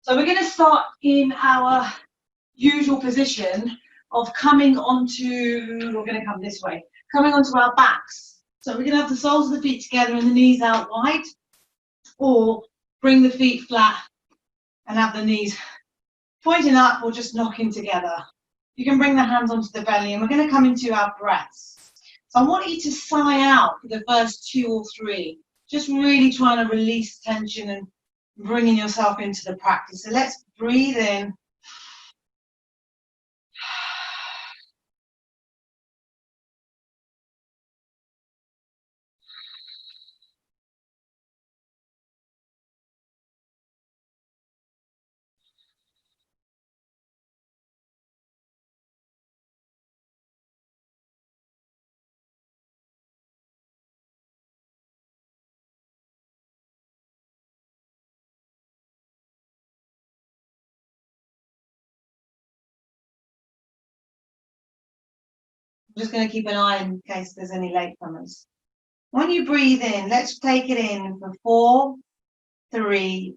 So we're going to start in our usual position of coming onto, we're going to come this way, coming onto our backs. So we're going to have the soles of the feet together and the knees out wide, or bring the feet flat and have the knees pointing up or just knocking together. You can bring the hands onto the belly, and we're going to come into our breaths. So I want you to sigh out for the first 2 or 3, just really trying to release tension and bringing yourself into the practice. So let's breathe in. I'm just going to keep an eye in case there's any latecomers. When you breathe in, let's take it in for 4, 3,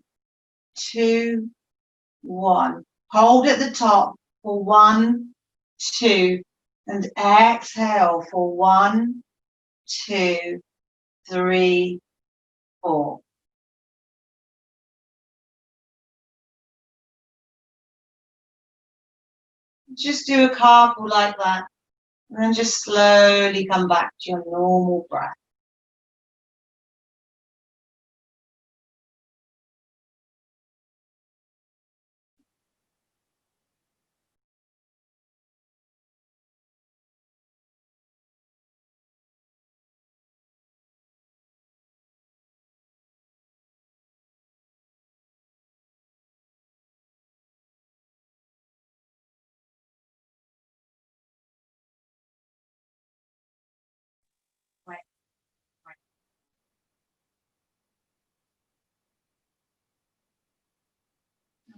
2, 1. Hold at the top for 1, 2, and exhale for 1, 2, 3, 4. Just do a couple like that, and then just slowly come back to your normal breath.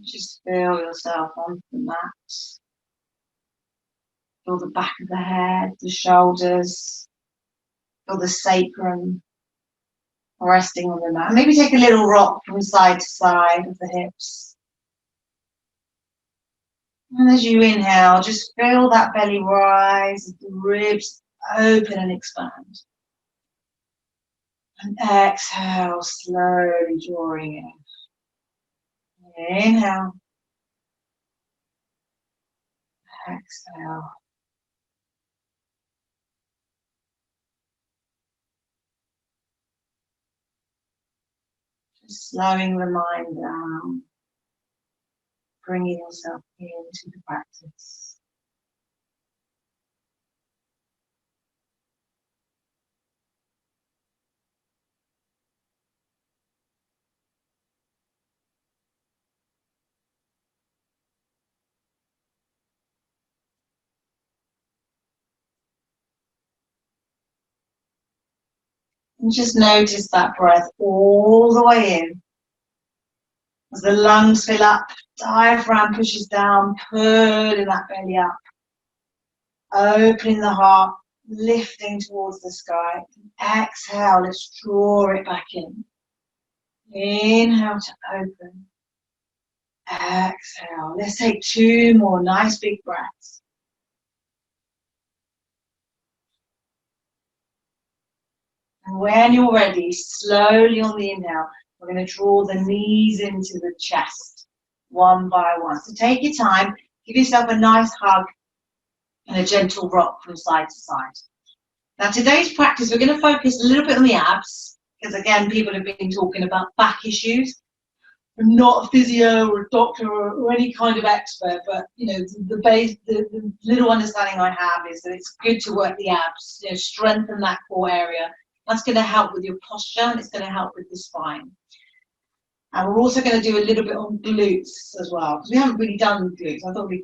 Just feel yourself onto the mat. Feel the back of the head, the shoulders, feel the sacrum resting on the mat. Maybe take a little rock from side to side of the hips. And as you inhale, just feel that belly rise, the ribs open and expand. And exhale, slowly drawing in. Inhale. Exhale. Just slowing the mind down. Bringing yourself into the practice. And just notice that breath all the way in. As the lungs fill up, diaphragm pushes down, pulling that belly up. Opening the heart, lifting towards the sky. Exhale, let's draw it back in. Inhale to open. Exhale. Let's take 2 more nice big breaths. And when you're ready, slowly on the inhale, we're going to draw the knees into the chest, one by one. So take your time, give yourself a nice hug and a gentle rock from side to side. Now today's practice, we're going to focus a little bit on the abs, because again, people have been talking about back issues. I'm not a physio or a doctor or any kind of expert, but you know, the little understanding I have is that it's good to work the abs, you know, strengthen that core area. That's going to help with your posture and it's going to help with the spine. And we're also going to do a little bit on glutes as well, because we haven't really done glutes. I thought it'd be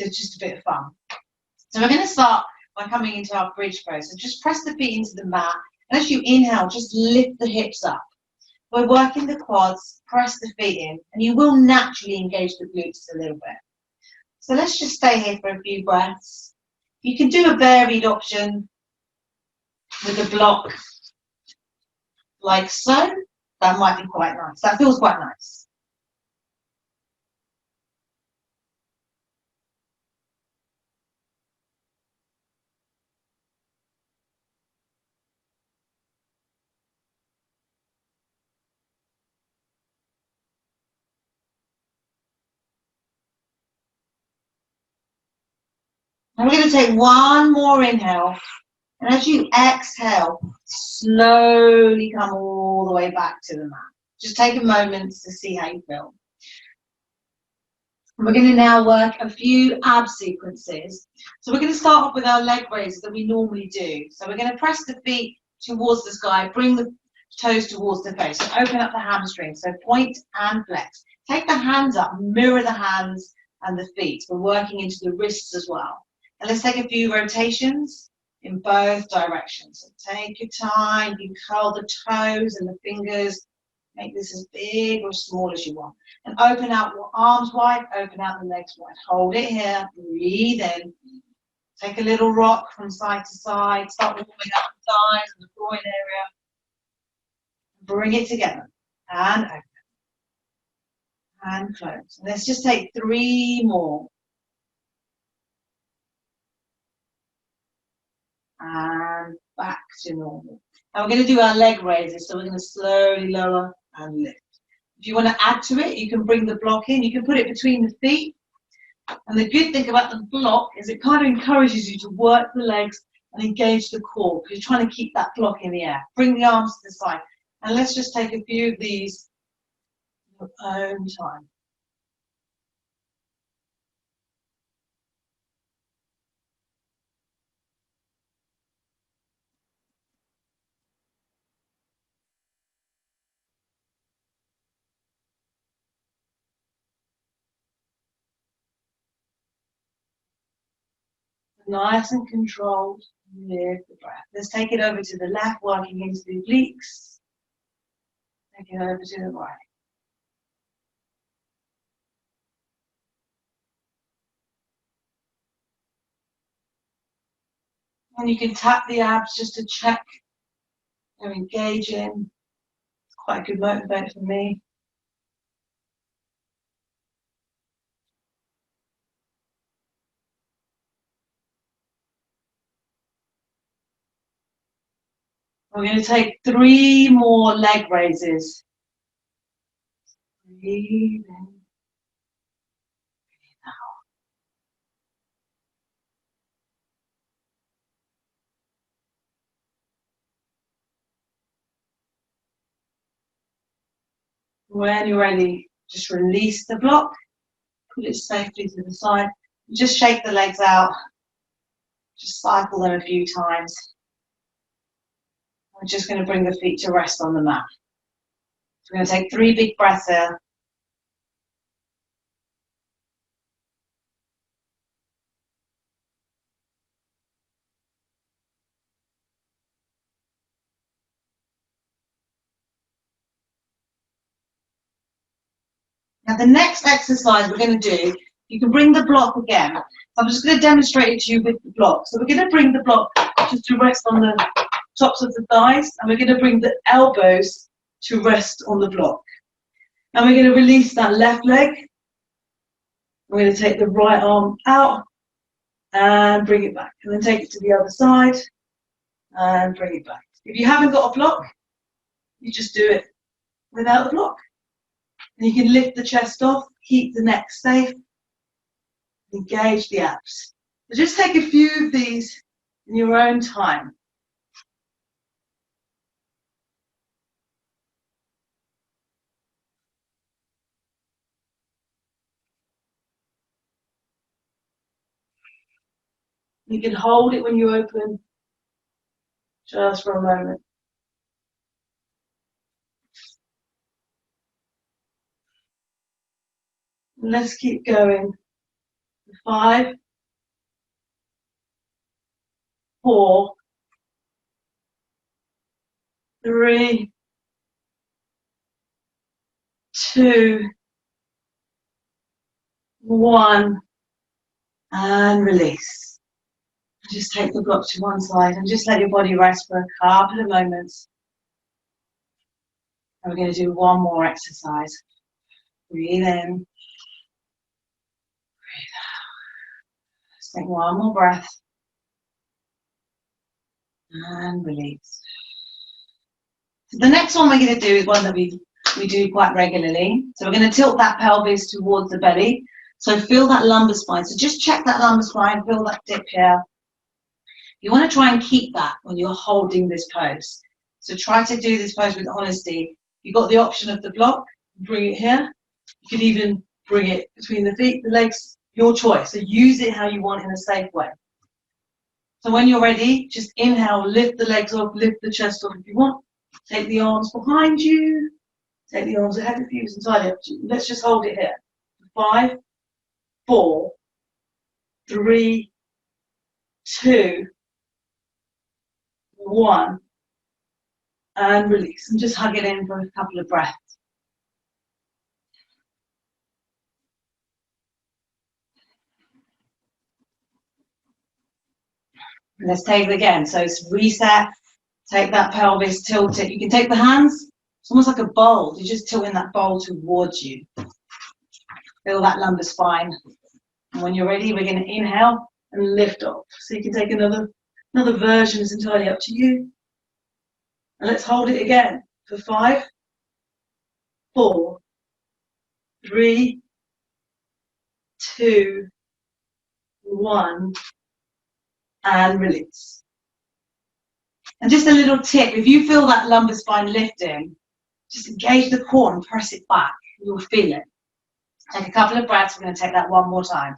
just a bit of fun. So we're going to start by coming into our bridge pose. So just press the feet into the mat. And as you inhale, just lift the hips up. We're working the quads, press the feet in, and you will naturally engage the glutes a little bit. So let's just stay here for a few breaths. You can do a varied option with a block like so. That might be quite nice. That feels quite nice. And we're going to take one more inhale. And as you exhale, slowly come all the way back to the mat. Just take a moment to see how you feel. We're going to now work a few ab sequences. So we're going to start off with our leg raises that we normally do. So we're going to press the feet towards the sky, bring the toes towards the face, and open up the hamstrings. So point and flex. Take the hands up, mirror the hands and the feet. We're working into the wrists as well. And let's take a few rotations in both directions. So take your time, you curl the toes and the fingers. Make this as big or small as you want. And open out your arms wide, open out the legs wide. Hold it here, breathe in. Take a little rock from side to side. Start warming up the thighs and the groin area. Bring it together. And open. And close. And let's just take 3 more. And back to normal. Now we're going to do our leg raises. So we're going to slowly lower and lift. If you want to add to it, you can bring the block in. You can put it between the feet. And the good thing about the block is it kind of encourages you to work the legs and engage the core because you're trying to keep that block in the air. Bring the arms to the side. And let's just take a few of these at your own time. Nice and controlled with the breath. Let's take it over to the left, working into the obliques. Take it over to the right. And you can tap the abs just to check they're engaging. It's quite a good motivator for me. We're going to take 3 more leg raises. Breathe in. Breathe out. When you're ready, just release the block. Put it safely to the side. Just shake the legs out. Just cycle them a few times. We're just going to bring the feet to rest on the mat. So we're going to take 3 big breaths in. Now the next exercise we're going to do, you can bring the block again. I'm just going to demonstrate it to you with the block. So we're going to bring the block just to rest on the tops of the thighs, and we're going to bring the elbows to rest on the block. And we're going to release that left leg. We're going to take the right arm out and bring it back. And then take it to the other side and bring it back. If you haven't got a block, you just do it without the block. And you can lift the chest off, keep the neck safe, engage the abs. So just take a few of these in your own time. You can hold it when you open, just for a moment. And let's keep going. 5, 4, 3, 2, 1, and release. Just take the block to one side and just let your body rest for a couple of moments. And we're going to do one more exercise. Breathe in. Breathe out. Let's take one more breath. And release. So the next one we're going to do is one that we do quite regularly. So we're going to tilt that pelvis towards the belly. So feel that lumbar spine. So just check that lumbar spine, feel that dip here. You want to try and keep that when you're holding this pose. So try to do this pose with honesty. You've got the option of the block, bring it here. You could even bring it between the feet, the legs, your choice. So use it how you want in a safe way. So when you're ready, just inhale, lift the legs off, lift the chest off if you want. Take the arms behind you. Take the arms ahead of you. It's entirely up to you. Let's just hold it here. 5, 4, 3, 2, 1. And release. And just hug it in for a couple of breaths. And let's take it again. So it's reset. Take that pelvis, tilt it. You can take the hands. It's almost like a bowl. You're just tilting that bowl towards you. Feel that lumbar spine. And when you're ready, we're going to inhale and lift off. So you can take another version. It's entirely up to you. And let's hold it again for 5, 4, 3, 2, 1, and release. And just a little tip, if you feel that lumbar spine lifting, just engage the core and press it back. You'll feel it. Take a couple of breaths. We're going to take that one more time.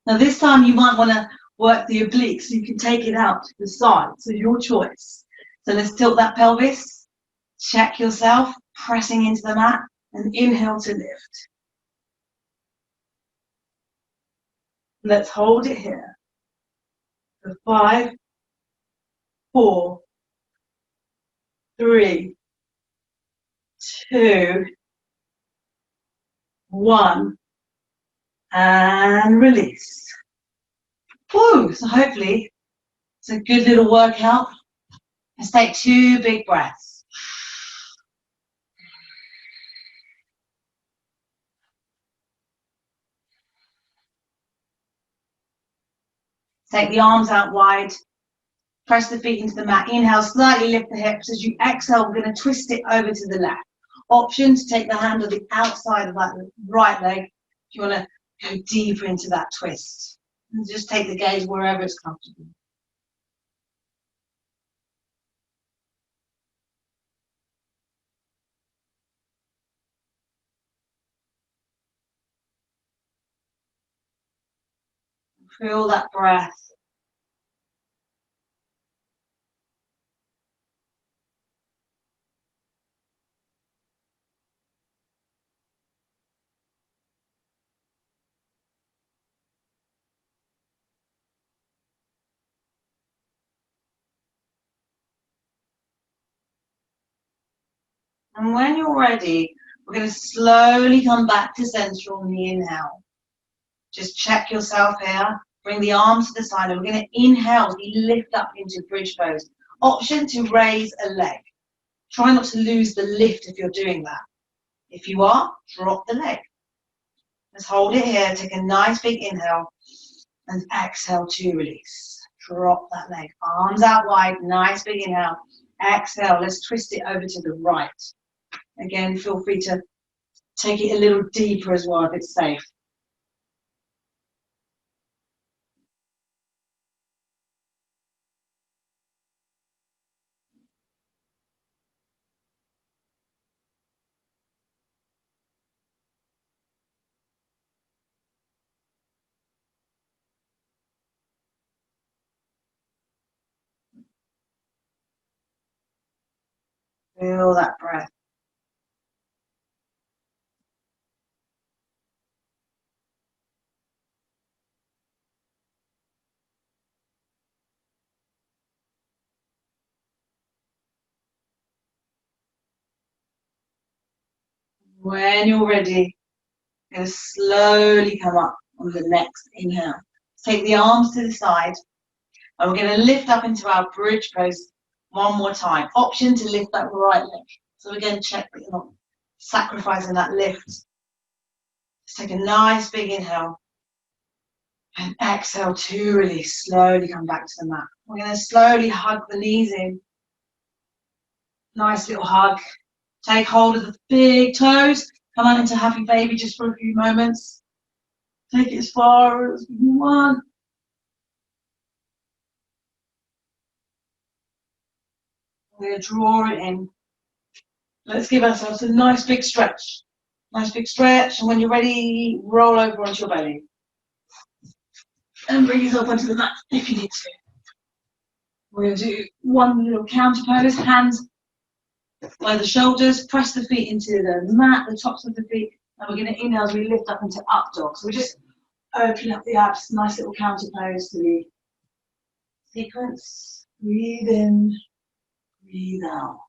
Now this time you might want to work the obliques, so you can take it out to the side. So your choice. So let's tilt that pelvis. Check yourself, pressing into the mat, and inhale to lift. Let's hold it here for 5, 4, 3, 2, 1, and release. Woo! So hopefully it's a good little workout. Let's take 2 big breaths. Take the arms out wide. Press the feet into the mat. Inhale, slightly lift the hips. As you exhale, we're going to twist it over to the left. Option to take the hand on the outside of that right leg if you want to go deeper into that twist. And just take the gaze wherever it's comfortable. Feel that breath. And when you're ready, we're going to slowly come back to center on the inhale. Just check yourself here. Bring the arms to the side. And we're going to inhale. We lift up into bridge pose. Option to raise a leg. Try not to lose the lift if you're doing that. If you are, drop the leg. Let's hold it here. Take a nice big inhale. And exhale to release. Drop that leg. Arms out wide. Nice big inhale. Exhale. Let's twist it over to the right. Again, feel free to take it a little deeper as well if it's safe. Feel that breath. When you're ready, you're going to slowly come up on the next inhale. Take the arms to the side, and we're going to lift up into our bridge pose one more time. Option to lift that right leg. So again, check that you're not sacrificing that lift. Just take a nice big inhale. And exhale to release. Slowly come back to the mat. We're going to slowly hug the knees in. Nice little hug. Take hold of the big toes. Come on into happy baby just for a few moments. Take it as far as you want. We're going to draw it in. Let's give ourselves a nice big stretch. Nice big stretch. And when you're ready, roll over onto your belly. And bring yourself onto the mat if you need to. We're going to do one little counter pose. Hands by the shoulders. Press the feet into the mat, the tops of the feet. And we're going to inhale as we lift up into up dog. So we just open up the abs. Nice little counter pose to the sequence. Breathe in. Breathe out.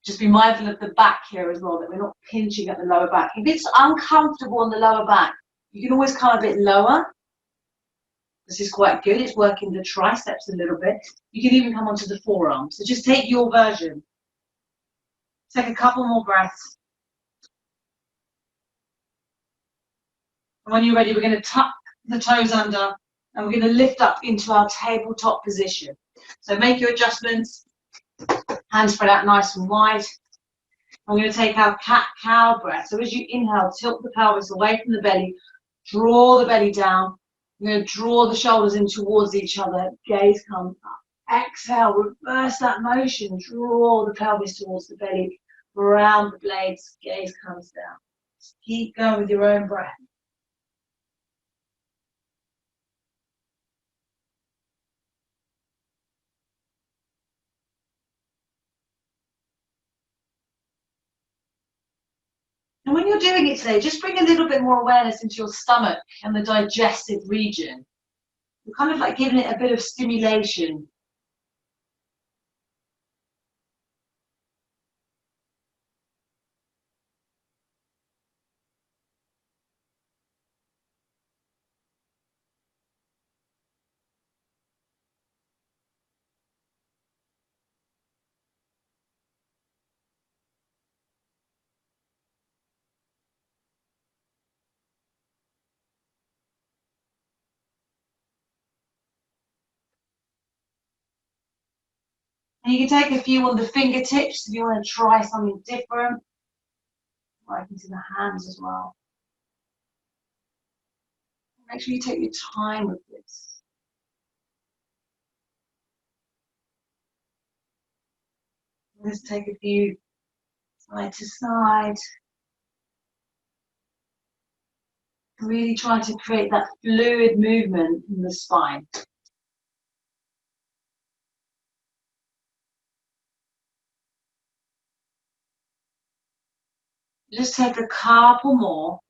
Just be mindful of the back here as well, that we're not pinching at the lower back. If it's uncomfortable on the lower back, you can always come a bit lower. This is quite good. It's working the triceps a little bit. You can even come onto the forearms. So just take your version. Take a couple more breaths. And when you're ready, we're going to tuck the toes under and we're going to lift up into our tabletop position. So make your adjustments. Hands spread out nice and wide. I'm going to take our cat-cow breath. So as you inhale, tilt the pelvis away from the belly. Draw the belly down. I'm going to draw the shoulders in towards each other. Gaze comes up. Exhale, reverse that motion. Draw the pelvis towards the belly. Round the blades. Gaze comes down. Just keep going with your own breath. And when you're doing it today, just bring a little bit more awareness into your stomach and the digestive region. You're kind of like giving it a bit of stimulation. And you can take a few on the fingertips if you want to try something different. Right into the hands as well. Make sure you take your time with this. Let's take a few side to side. Really trying to create that fluid movement in the spine. Just take a couple more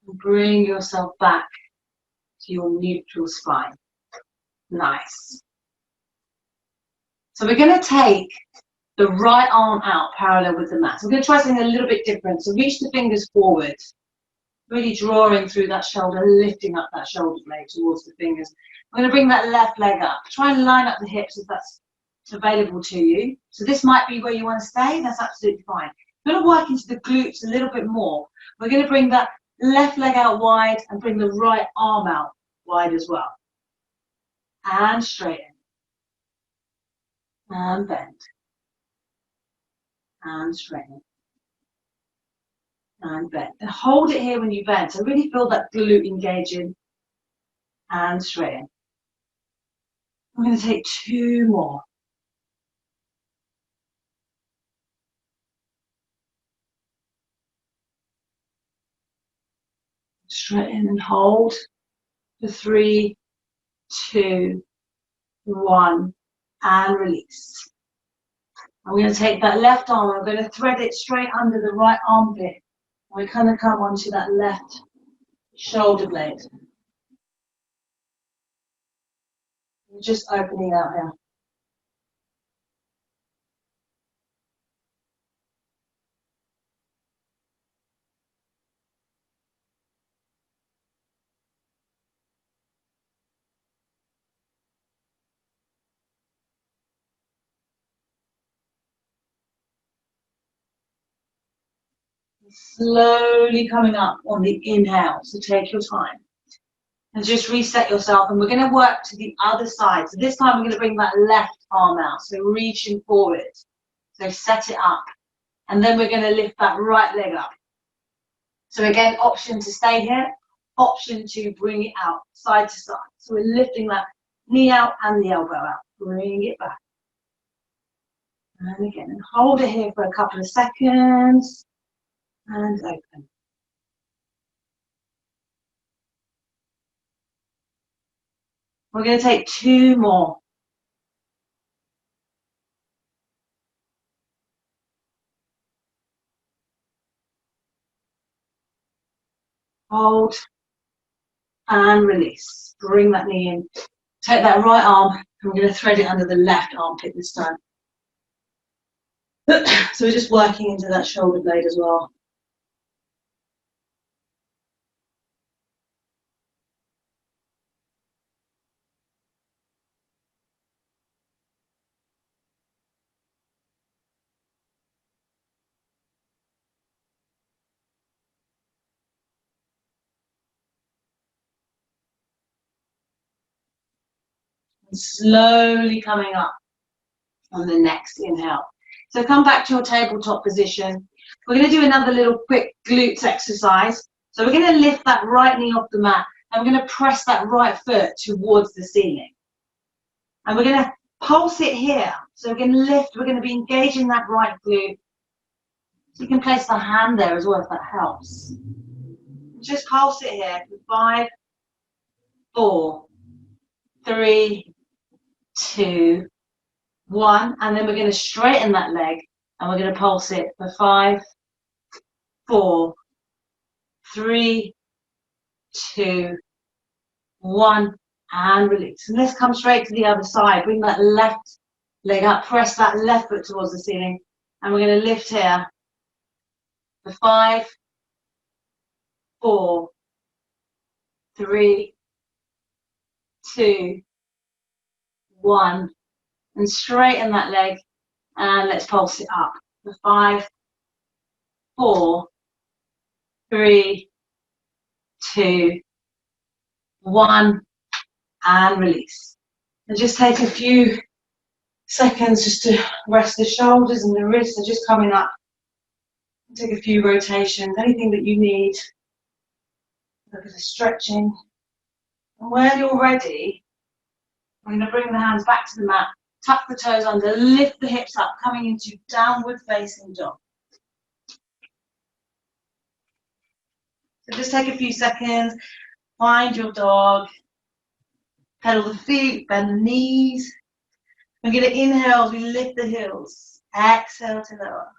and bring yourself back to your neutral spine. Nice. So we're going to take the right arm out parallel with the mat. So we're going to try something a little bit different. So reach the fingers forward. Really drawing through that shoulder, lifting up that shoulder blade towards the fingers. I'm going to bring that left leg up. Try and line up the hips if that's available to you. So this might be where you want to stay. That's absolutely fine. We're going to work into the glutes a little bit more. We're going to bring that left leg out wide and bring the right arm out wide as well. And straighten. And bend. And straighten. And bend. And hold it here when you bend. So really feel that glute engaging. And straighten. I'm going to take two more. Straighten and hold for 3, 2, 1, and release. I'm going to take that left arm, I'm going to thread it straight under the right armpit. We're going to come onto that left shoulder blade. We're just opening out here. Slowly coming up on the inhale, so take your time. And just reset yourself, and we're going to work to the other side. So this time we're going to bring that left arm out, so reaching forward. So set it up, and then we're going to lift that right leg up. So again, option to stay here, option to bring it out, side to side. So we're lifting that knee out and the elbow out. Bring it back. And again, and hold it here for a couple of seconds. And open. We're going to take 2 more. Hold and release. Bring that knee in. Take that right arm, and we're going to thread it under the left armpit this time. So we're just working into that shoulder blade as well. And slowly coming up on the next inhale. So come back to your tabletop position. We're going to do another little quick glutes exercise. So we're going to lift that right knee off the mat, and we're going to press that right foot towards the ceiling. And we're going to pulse it here. So we're going to lift, we're going to be engaging that right glute. So you can place the hand there as well if that helps. Just pulse it here for 5, 4, 3, 2, 1. And then we're going to straighten that leg, and we're going to pulse it for 5, 4, 3, 2, 1, and release. And let's come straight to the other side. Bring that left leg up, press that left foot towards the ceiling, and we're going to lift here for 5, 4, 3, 2, 1, and straighten that leg, and let's pulse it up for 5, 4, 3, 2, 1, and release. And just take a few seconds just to rest the shoulders and the wrists are just coming up. Take a few rotations, anything that you need. Look at the stretching. And when you're ready, we're going to bring the hands back to the mat, tuck the toes under, lift the hips up, coming into downward facing dog. So just take a few seconds, find your dog, pedal the feet, bend the knees. We're going to inhale as we lift the heels. Exhale to lower.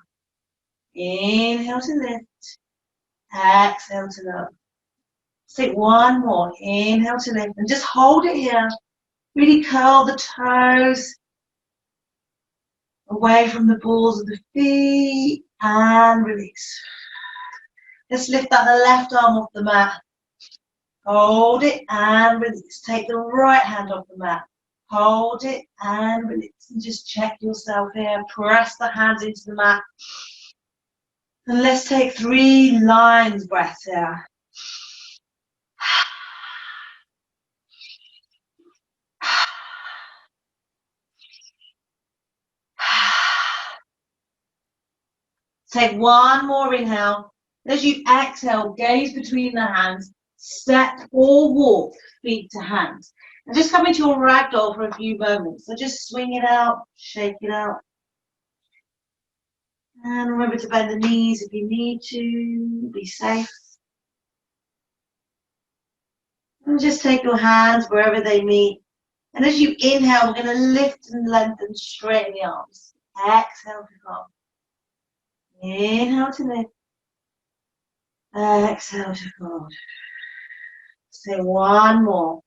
Inhale to lift. Exhale to lower. Let's take one more. Inhale to lift. And just hold it here. Really curl the toes away from the balls of the feet. And release. Let's lift that left arm off the mat. Hold it and release. Take the right hand off the mat. Hold it and release. And just check yourself here. Press the hands into the mat. And let's take 3 lines breaths here. Take one more inhale. As you exhale, gaze between the hands. Step or walk feet to hands. And just come into your ragdoll for a few moments. So just swing it out, shake it out. And remember to bend the knees if you need to. Be safe. And just take your hands wherever they meet. And as you inhale, we're going to lift and lengthen, straighten the arms. Exhale to come. Inhale to lift. Exhale to fold. Say one more.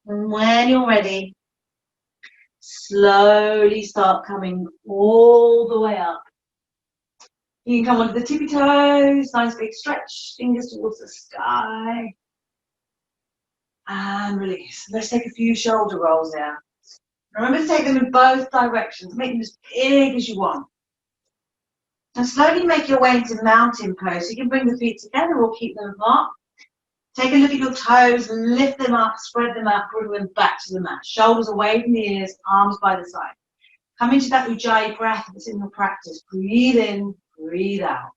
And when you're ready, slowly start coming all the way up. You can come onto the tippy toes, nice big stretch, fingers towards the sky. And release. Let's take a few shoulder rolls now. Remember to take them in both directions. Make them as big as you want. And slowly make your way into mountain pose. You can bring the feet together or keep them apart. Take a look at your toes, lift them up, spread them out, bring them back to the mat. Shoulders away from the ears, arms by the side. Come into that Ujjayi breath that's in your practice. Breathe in, breathe out.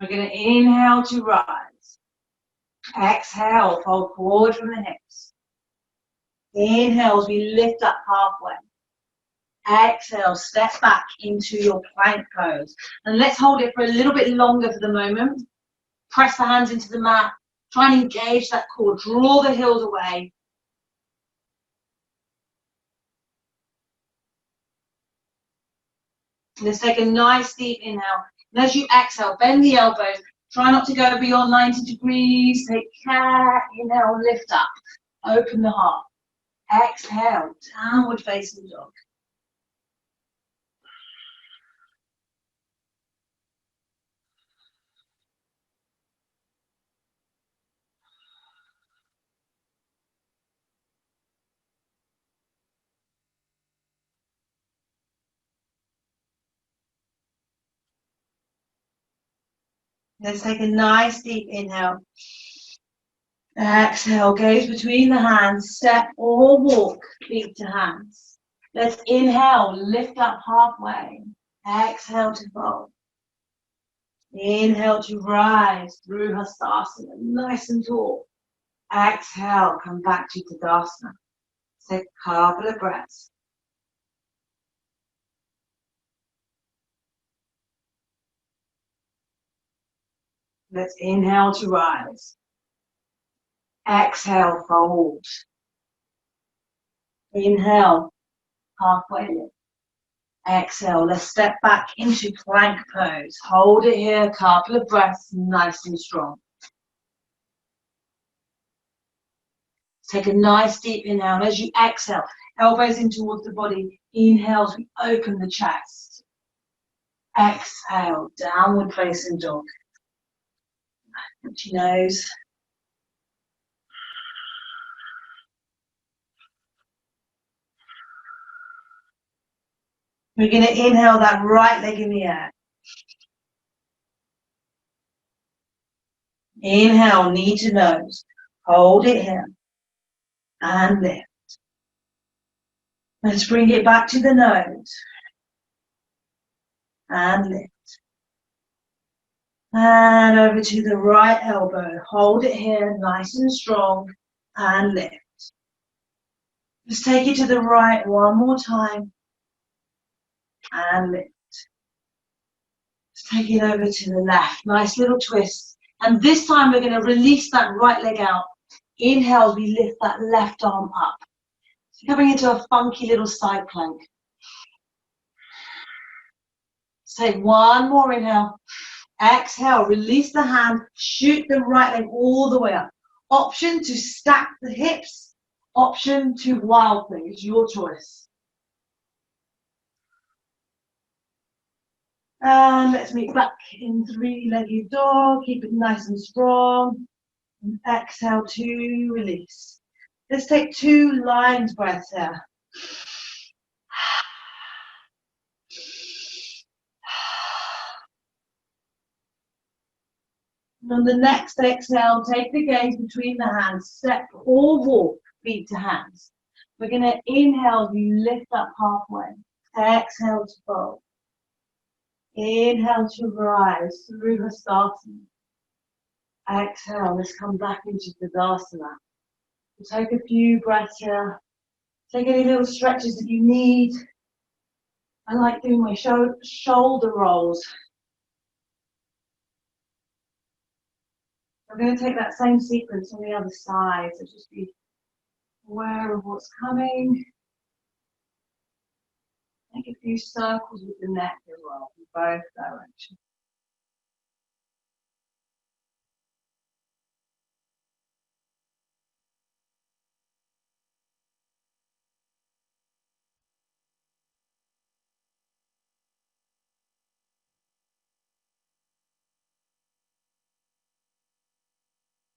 We're going to inhale to rise. Exhale, fold forward from the hips. Inhale as we lift up halfway. Exhale, step back into your plank pose. And let's hold it for a little bit longer for the moment. Press the hands into the mat. Try and engage that core. Draw the heels away. Let's take a nice deep inhale. And as you exhale, bend the elbows. Try not to go beyond 90 degrees. Take care. Inhale, lift up. Open the heart. Exhale, downward facing dog. Let's take a nice deep inhale. Exhale, gaze between the hands, step or walk, feet to hands. Let's inhale, lift up halfway. Exhale to fold. Inhale to rise through Hastasana, nice and tall. Exhale, come back to Tadasana. Take a couple of breaths. Let's inhale to rise. Exhale, fold. Inhale, halfway lift. Exhale, let's step back into plank pose. Hold it here, a couple of breaths, nice and strong. Take a nice deep inhale. As you exhale, elbows in towards the body. Inhale as we open the chest. Exhale, downward facing dog. Empty nose. We're going to inhale that right leg in the air. Inhale, knee to nose. Hold it here. And lift. Let's bring it back to the nose. And lift. And over to the right elbow. Hold it here, nice and strong. And lift. Just take it to the right one more time. And lift. Just take it over to the left. Nice little twist. And this time we're going to release that right leg out. Inhale, we lift that left arm up. So coming into a funky little side plank. Let's take one more inhale. Exhale, release the hand, shoot the right leg all the way up. Option to stack the hips, option to wild thing, it's your choice. And let's meet back in three-legged dog, keep it nice and strong. And exhale to release. Let's take 2 lion's breaths here. And on the next exhale, take the gaze between the hands, step or walk, feet to hands. We're going to inhale, you lift up halfway. Exhale to fold. Inhale to rise through Hastasana. Exhale, let's come back into Tadasana. We'll take a few breaths here. Take any little stretches that you need. I like doing my shoulder rolls. We're going to take that same sequence on the other side, so just be aware of what's coming. Make a few circles with the neck as well, in both directions.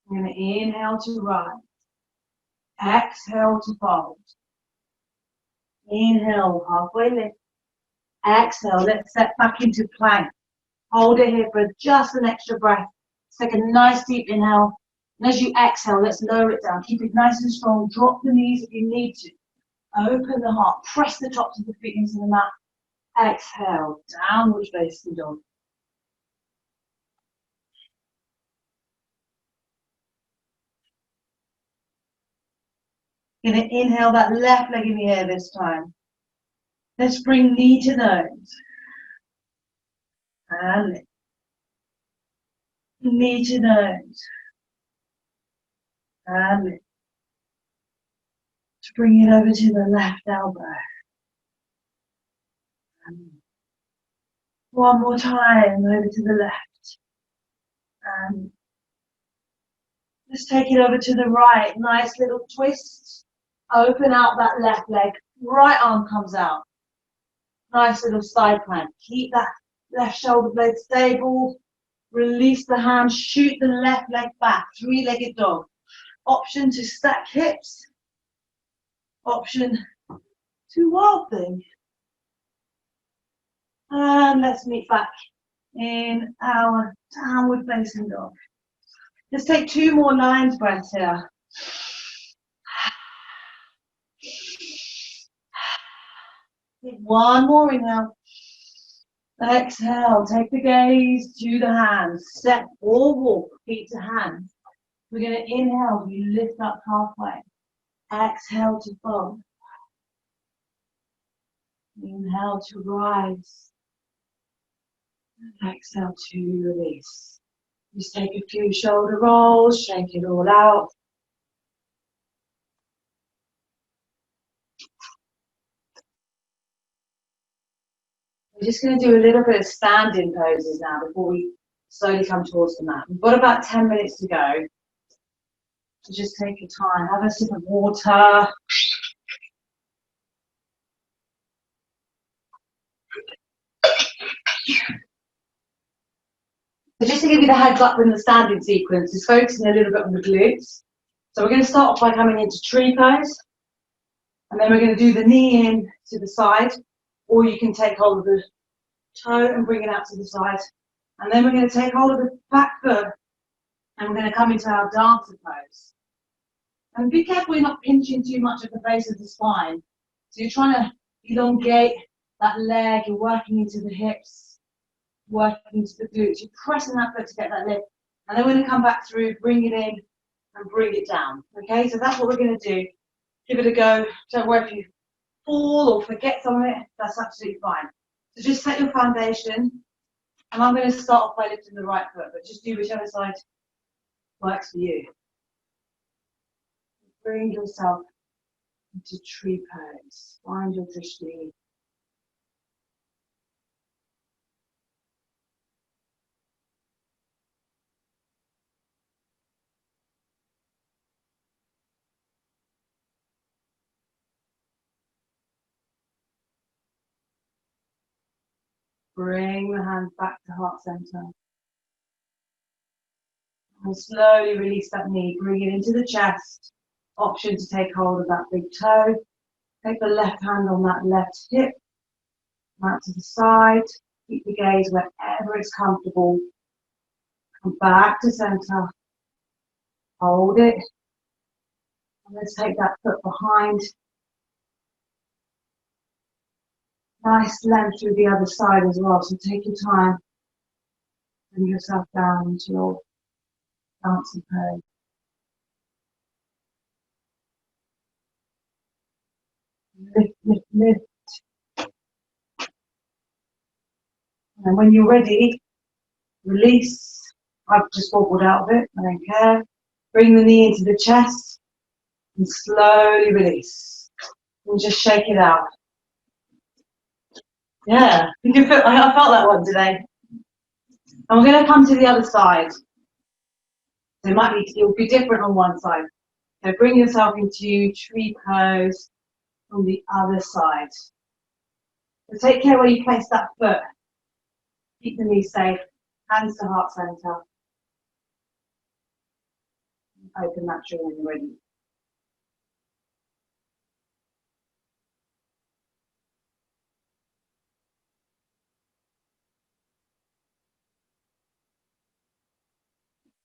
I'm going to inhale to rise. Exhale to fold. Inhale, halfway lift. Exhale, let's step back into plank. Hold it here for just an extra breath. Let's take a nice deep inhale. And as you exhale, let's lower it down. Keep it nice and strong. Drop the knees if you need to. Open the heart. Press the tops of the feet into the mat. Exhale, downward facing dog. You're going to inhale that left leg in the air this time. Let's bring knee to nose. And lift. Knee to nose. And lift. To bring it over to the left elbow. And one more time, over to the left. And let's take it over to the right. Nice little twist. Open out that left leg. Right arm comes out. Nice little side plank. Keep that left shoulder blade stable. Release the hand. Shoot the left leg back. Three-legged dog. Option to stack hips. Option to wild thing. And let's meet back in our downward facing dog. Let's take 2 more lion's breaths here. One more inhale. Exhale, take the gaze to the hands. Step or walk, feet to hands. We're going to inhale, we lift up halfway. Exhale to fold. Inhale to rise. Exhale to release. Just take a few shoulder rolls, shake it all out. We're just going to do a little bit of standing poses now before we slowly come towards the mat. We've got about 10 minutes to go. So just take your time, have a sip of water. So just to give you the heads up in the standing sequence, is focusing a little bit on the glutes. So we're going to start off by coming into tree pose. And then we're going to do the knee in to the side. Or you can take hold of the toe and bring it out to the side. And then we're going to take hold of the back foot. And we're going to come into our dancer pose. And be careful you're not pinching too much at the base of the spine. So you're trying to elongate that leg, you're working into the hips, working into the glutes. You're pressing that foot to get that lift. And then we're going to come back through, bring it in, and bring it down. Okay, so that's what we're going to do. Give it a go. Don't worry if you fall or forget some of it, that's absolutely fine. So just set your foundation. And I'm going to start off by lifting the right foot, but just do whichever side works for you. Bring yourself into tree pose. Find your drishti. Bring the hands back to heart center. And slowly release that knee. Bring it into the chest. Option to take hold of that big toe. Take the left hand on that left hip. Out to the side. Keep the gaze wherever it's comfortable. Come back to center. Hold it. And let's take that foot behind. Nice length through the other side as well. So take your time. Bring yourself down into your dancing pose. Lift, lift, lift. And when you're ready, release. I've just wobbled out of it, I don't care. Bring the knee into the chest and slowly release. And just shake it out. Yeah, you can feel, I felt that one today. And we're going to come to the other side. So it'll be different on one side. So bring yourself into tree pose on the other side. So take care where you place that foot. Keep the knee safe. Hands to heart center. Open that jaw when you're ready.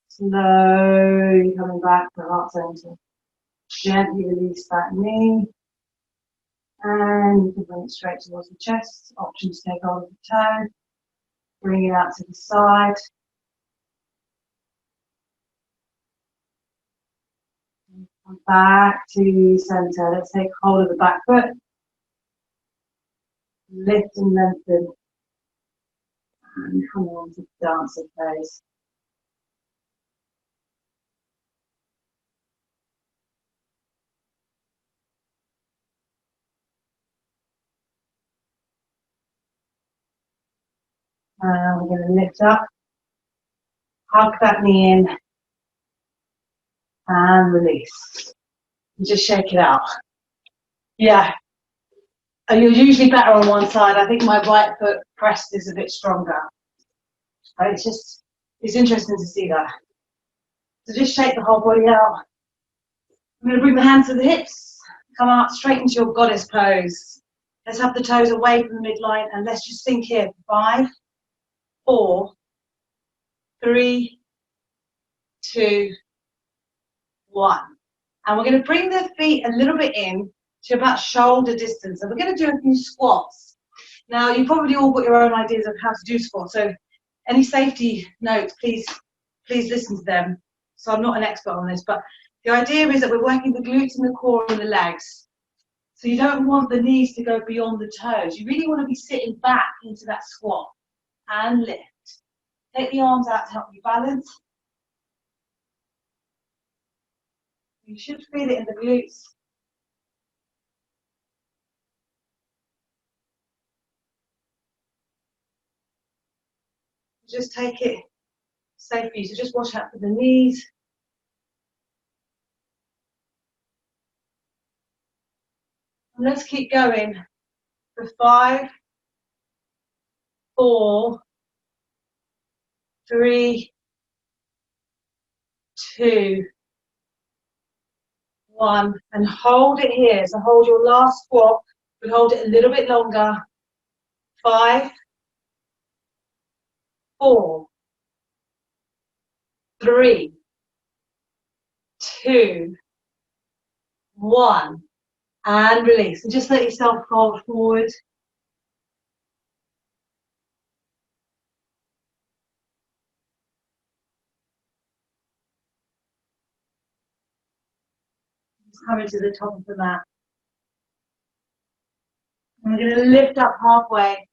Slowly coming back to heart center. Gently release that knee. And you can bring it straight towards the chest. Option to take hold of the toe. Bring it out to the side. Come back to center. Let's take hold of the back foot. Lift and lengthen. And come on to dancer pose. And we're going to lift up. Hug that knee in. And release. And just shake it out. Yeah. You're usually better on one side. I think my right foot pressed is a bit stronger. But it's interesting to see that. So just shake the whole body out. I'm going to bring the hands to the hips. Come out straight into your goddess pose. Let's have the toes away from the midline and let's just think here. 5, 4, 3, 2, 1. And we're going to bring the feet a little bit in to about shoulder distance. And we're going to do a few squats. Now, you've probably all got your own ideas of how to do squats. So any safety notes, please listen to them. So I'm not an expert on this, but the idea is that we're working the glutes and the core and the legs. So you don't want the knees to go beyond the toes. You really want to be sitting back into that squat and lift. Take the arms out to help you balance. You should feel it in the glutes. Just take it safe for you. So just watch out for the knees. And let's keep going for 5, 4, 3, 2, 1. And hold it here. So hold your last squat, but hold it a little bit longer. 5, 4, 3, 2, 1. And release. And just let yourself fold forward. Just coming to the top of the mat. And we're going to lift up halfway.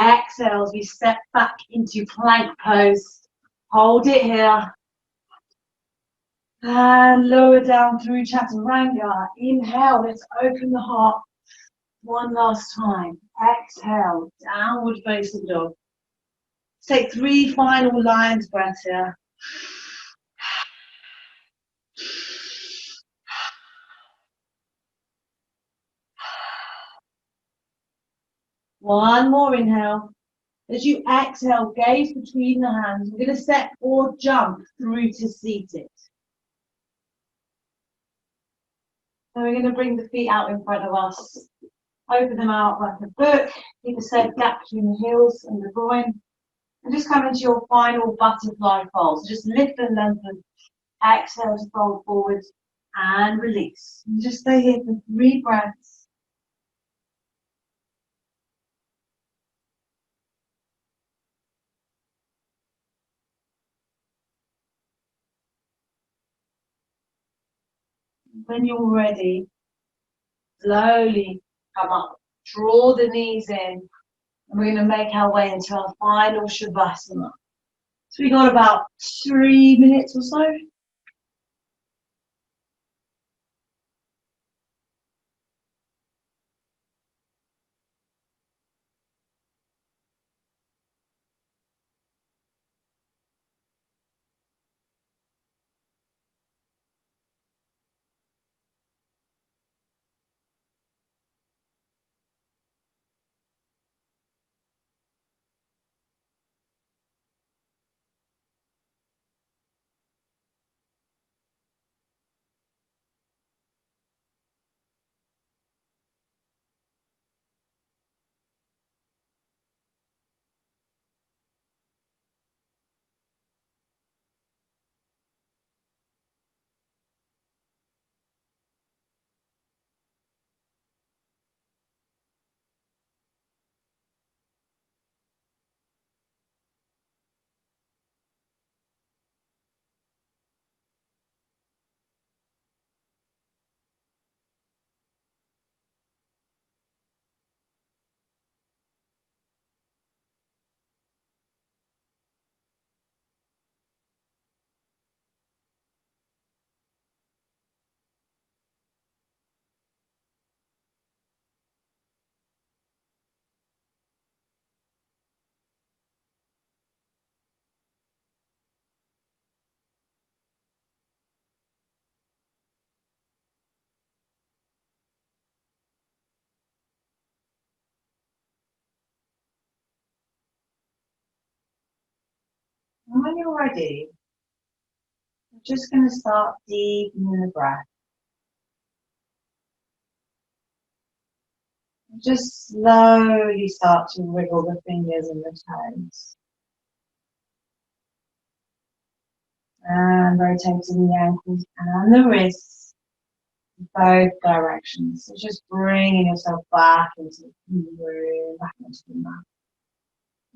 Exhale as we step back into plank pose. Hold it here. And lower down through chaturanga. Inhale, let's open the heart. One last time. Exhale, downward facing dog. Let's take 3 final lion's breaths here. One more inhale. As you exhale, gaze between the hands. We're going to step or jump through to seated. So we're going to bring the feet out in front of us. Open them out like a book. Keep a safe gap between the heels and the groin. And just come into your final butterfly fold. So just lift and lengthen. Exhale to fold forward and release. And just stay here for 3 breaths. When you're ready, slowly come up. Draw the knees in. And we're going to make our way into our final Shavasana. So we got about 3 minutes or so. And when you're ready, we're just going to start deepening the breath. Just slowly start to wriggle the fingers and the toes. And rotating the ankles and the wrists in both directions. So just bringing yourself back into the room, back into the mat.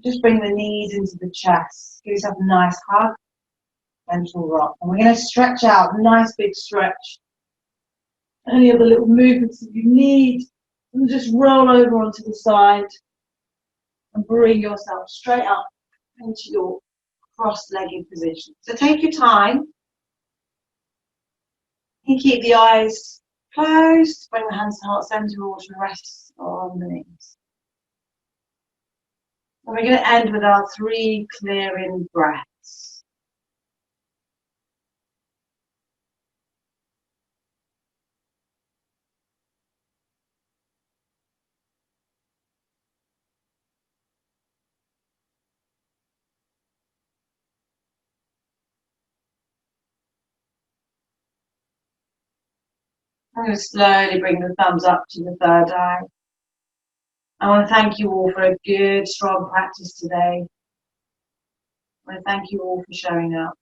Just bring the knees into the chest. Give yourself a nice hug, gentle rock. And we're going to stretch out, a nice big stretch. Any other little movements that you need. And just roll over onto the side and bring yourself straight up into your cross-legged position. So take your time. You can keep the eyes closed, bring the hands to heart center or to rest on the knees. And we're going to end with our 3 clearing breaths. I'm going to slowly bring the thumbs up to the third eye. I want to thank you all for a good, strong practice today. I want to thank you all for showing up.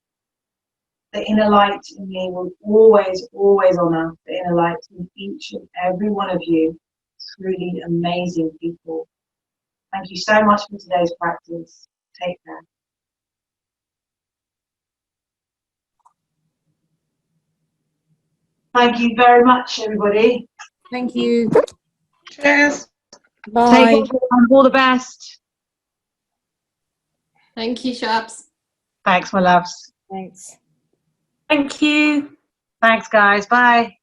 The inner light in me will always, always honor the inner light in each and every one of you. Truly amazing people. Thank you so much for today's practice. Take care. Thank you very much, everybody. Thank you. Cheers. Bye. Take care. All the best. Thank you, Shabs. Thanks, my loves. Thanks. Thank you. Thanks, guys. Bye.